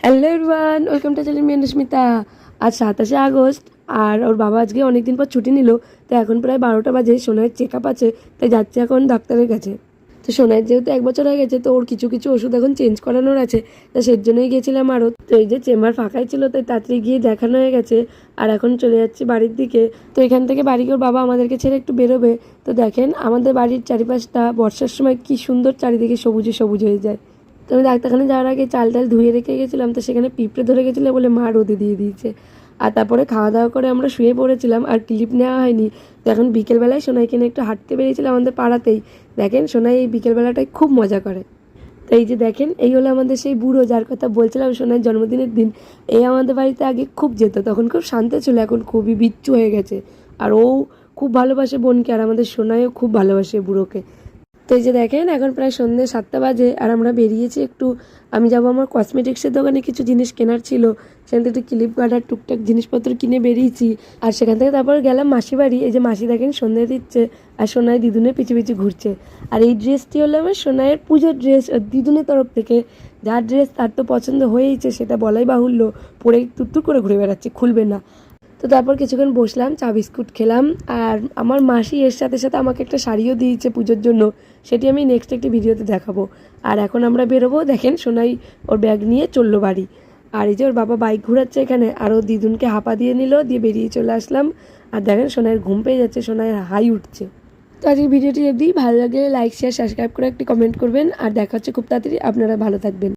Hello everyone, welcome to channel Miyanusmita. আজ 27শে August আর ওর বাবা আজকে অনেকদিন পর ছুটি নিল। তো এখন প্রায় 12টা বাজে, সোনাইয়ের চেক আপ আছে, তাই যাচ্ছে এখন ডাক্তারের কাছে। তো সোনাইয়ের যেহেতু 1 বছর হয়ে গেছে, তো ওর কিছু কিছু ওষুধ এখন চেঞ্জ করানোর আছে, তো সেই জন্যই গিয়েছিলাম আরও। তো এই যে চেম্বার ফাঁকাই ছিল, তাই তাড়াতাড়ি গিয়ে দেখানো হয়ে গেছে আর এখন চলে যাচ্ছি বাড়ির দিকে। তো এখান থেকে বাড়ি ওর বাবা আমাদেরকে ছেড়ে একটু বেরোবে। তো দেখেন আমাদের বাড়ির চারিপাশটা বর্ষার সময় কি সুন্দর চারিদিকে সবুজে সবুজ হয়ে যায়। তো আমি ডাক্তারখানে যাওয়ার আগে চাল টাল ধুয়ে রেখে গেছিলাম, তো সেখানে পিঁপড়ে ধরে গেছিলো বলে মা রোদে দিয়ে দিয়েছে। আর তারপরে খাওয়া দাওয়া করে আমরা শুয়ে পড়েছিলাম, আর ক্লিপ নেওয়া হয়নি। তো এখন বিকেলবেলায় সোনাইকে নিয়ে একটু হাঁটতে বেরিয়েছিলাম আমাদের পাড়াতেই। দেখেন সোনাই এই বিকেলবেলাটায় খুব মজা করে। তো এই যে দেখেন, এই হলো আমাদের সেই বুড়ো যার কথা বলছিলাম সোনাইয়ের জন্মদিনের দিন। এই আমাদের বাড়িতে আগে খুব যেত, তখন খুব শান্ত ছিল, এখন খুবই বিচ্ছু হয়ে গেছে। আর ও খুব ভালোবাসে বোনকে, আর আমাদের সোনাইও খুব ভালোবাসে বুড়োকে। তো এই যে দেখেন এখন প্রায় সন্ধ্যে 7টা বাজে আর আমরা বেরিয়েছি একটু। আমি যাবো আমার কসমেটিক্সের দোকানে, কিছু জিনিস কেনার ছিল, সেখান থেকে একটু ক্লিপ গার্ড আর টুকটাক জিনিসপত্র কিনে বেরিয়েছি। আর সেখান থেকে তারপর গেলাম মাসি বাড়ি। এই যে মাসি দেখেন সন্ধ্যে দিচ্ছে আর সোনাই দিদুনের পিছু পিছু ঘুরছে। আর এই ড্রেসটি হলো আমার সোনাইয়ের পুজোর ড্রেস দিদুনের তরফ থেকে। যার ড্রেস তার তো পছন্দ হয়েইছে, সেটা বলাই বাহুল্য, পরে তুত্তুর করে ঘুরে বেড়াচ্ছে, খুলবে না। তো তারপর কিছুক্ষণ বসলাম, চা বিস্কুট খেলাম। আর আমার মাসি এর সাথে সাথে আমাকে একটা শাড়িও দিয়েছে পুজোর জন্য, সেটি আমি নেক্সট একটি ভিডিওতে দেখাবো। আর এখন আমরা বেরোবো, দেখেন সোনাই ওর ব্যাগ নিয়ে চললো বাড়ি। আর এই যে ওর বাবা বাইক ঘোরাচ্ছে এখানে, আর ও দিদুনকে হাঁপা দিয়ে নিল, দিয়ে বেরিয়ে চলে আসলাম। আর দেখেন সোনাইয়ের ঘুম পেয়ে যাচ্ছে, সোনাইয়ের হাই উঠছে। তো আজকের ভিডিওটি যদি ভালো লাগে লাইক শেয়ার সাবস্ক্রাইব করে একটি কমেন্ট করবেন। আর দেখা হচ্ছে খুব তাড়াতাড়ি, আপনারা ভালো থাকবেন।